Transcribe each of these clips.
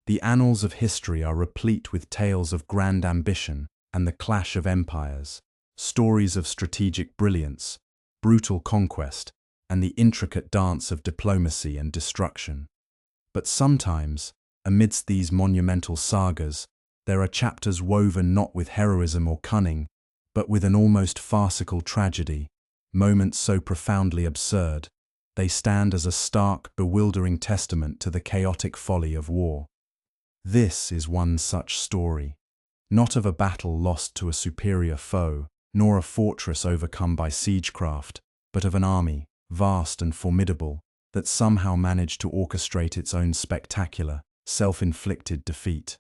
The annals of history are replete with tales of grand ambition and the clash of empires, stories of strategic brilliance, brutal conquest, and the intricate dance of diplomacy and destruction. But sometimes, amidst these monumental sagas, there are chapters woven not with heroism or cunning, but with an almost farcical tragedy, moments so profoundly absurd, they stand as a stark, bewildering testament to the chaotic folly of war. This is one such story, not of a battle lost to a superior foe, nor a fortress overcome by siegecraft, but of an army, vast and formidable, that somehow managed to orchestrate its own spectacular, self-inflicted defeat.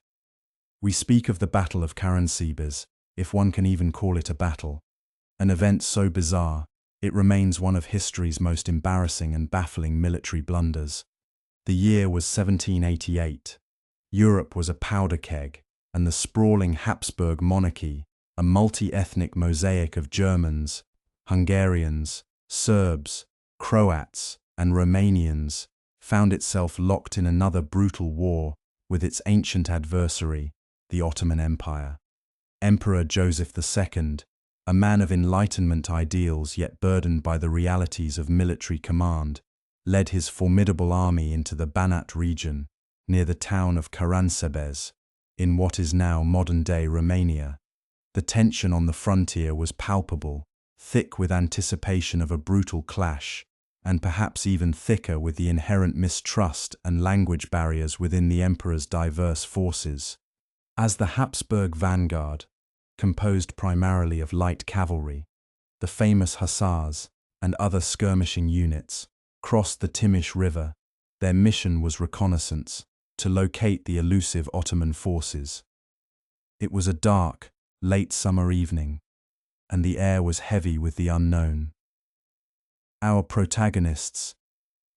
We speak of the Battle of Karansebes, if one can even call it a battle, an event so bizarre, it remains one of history's most embarrassing and baffling military blunders. The year was 1788. Europe was a powder keg, and the sprawling Habsburg monarchy, a multi-ethnic mosaic of Germans, Hungarians, Serbs, Croats, and Romanians, found itself locked in another brutal war with its ancient adversary, the Ottoman Empire. Emperor Joseph II, a man of Enlightenment ideals yet burdened by the realities of military command, led his formidable army into the Banat region, near the town of Karansebes, in what is now modern-day Romania. The tension on the frontier was palpable, thick with anticipation of a brutal clash, and perhaps even thicker with the inherent mistrust and language barriers within the emperor's diverse forces. As the Habsburg vanguard, composed primarily of light cavalry, the famous hussars, and other skirmishing units, crossed the Timish River, their mission was reconnaissance, to locate the elusive Ottoman forces. It was a dark, late summer evening, and the air was heavy with the unknown. Our protagonists,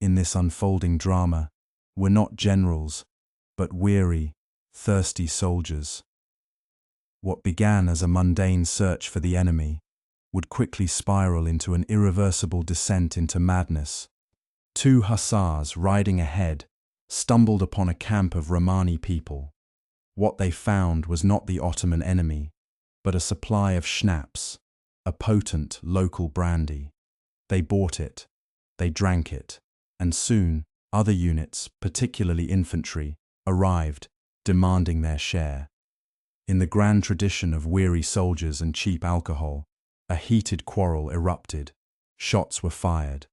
in this unfolding drama, were not generals, but weary, thirsty soldiers. What began as a mundane search for the enemy would quickly spiral into an irreversible descent into madness. Two hussars riding ahead stumbled upon a camp of Romani people. What they found was not the Ottoman enemy, but a supply of schnapps, a potent local brandy. They bought it, they drank it, and soon other units, particularly infantry, arrived, demanding their share. In the grand tradition of weary soldiers and cheap alcohol, a heated quarrel erupted. Shots were fired.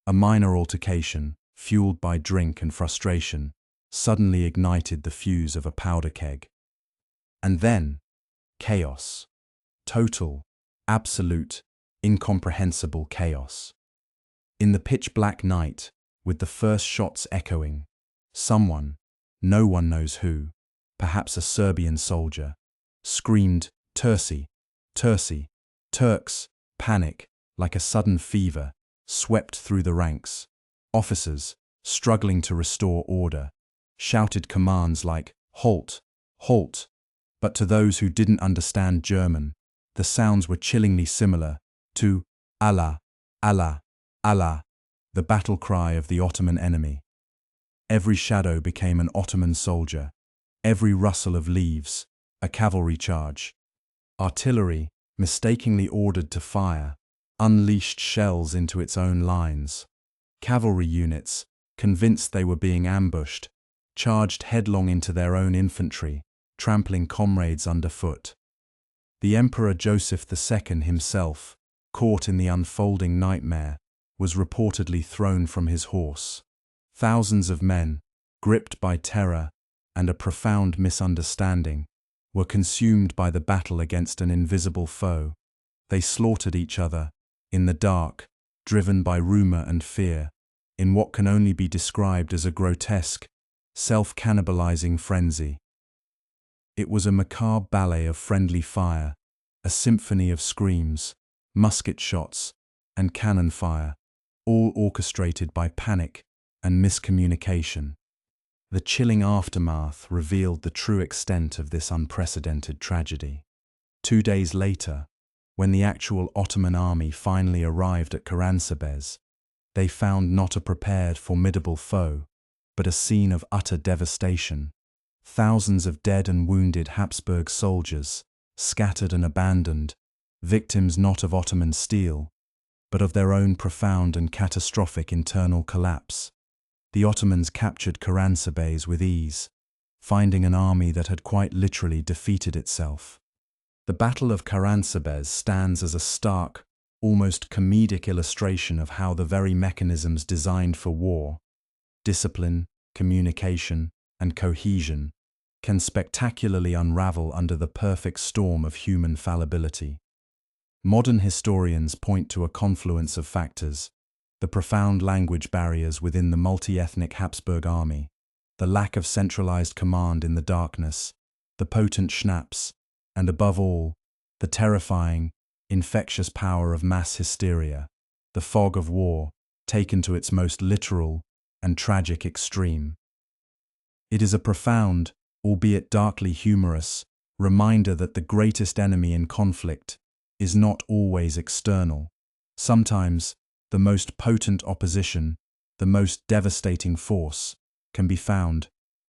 A minor altercation, fueled by drink and frustration, suddenly ignited the fuse of a powder keg. And then, chaos. Total, absolute, incomprehensible chaos. In the pitch-black night, with the first shots echoing, someone, no one knows who, perhaps a Serbian soldier, screamed, "Turci! Turci! Turks!" Panic, like a sudden fever, swept through the ranks. Officers, struggling to restore order, shouted commands like, "Halt! Halt!" But to those who didn't understand German, the sounds were chillingly similar to Allah, Allah, Allah, the battle cry of the Ottoman enemy. Every shadow became an Ottoman soldier, every rustle of leaves, a cavalry charge. Artillery, mistakenly ordered to fire, unleashed shells into its own lines. Cavalry units, convinced they were being ambushed, charged headlong into their own infantry, trampling comrades underfoot. The Emperor Joseph II himself, caught in the unfolding nightmare, was reportedly thrown from his horse. Thousands of men, gripped by terror and a profound misunderstanding, were consumed by the battle against an invisible foe. They slaughtered each other, in the dark, driven by rumor and fear, in what can only be described as a grotesque, self-cannibalizing frenzy. It was a macabre ballet of friendly fire, a symphony of screams, musket shots, and cannon fire, all orchestrated by panic and miscommunication. The chilling aftermath revealed the true extent of this unprecedented tragedy. 2 days later, when the actual Ottoman army finally arrived at Karansebes, they found not a prepared, formidable foe, but a scene of utter devastation, thousands of dead and wounded Habsburg soldiers, scattered and abandoned, victims not of Ottoman steel, but of their own profound and catastrophic internal collapse. The Ottomans captured Karansebes with ease, finding an army that had quite literally defeated itself. The Battle of Karansebes stands as a stark, almost comedic illustration of how the very mechanisms designed for war, discipline, communication, and cohesion, can spectacularly unravel under the perfect storm of human fallibility. Modern historians point to a confluence of factors: the profound language barriers within the multi-ethnic Habsburg army, the lack of centralized command in the darkness, the potent schnapps, and above all, the terrifying, infectious power of mass hysteria, the fog of war, taken to its most literal and tragic extreme. It is a profound, albeit darkly humorous, reminder that the greatest enemy in conflict is not always external. Sometimes, the most potent opposition, the most devastating force, can be found,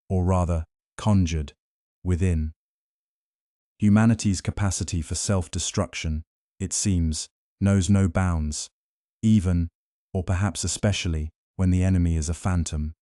or rather, conjured, within. Humanity's capacity for self-destruction, it seems, knows no bounds, even, or perhaps especially, when the enemy is a phantom.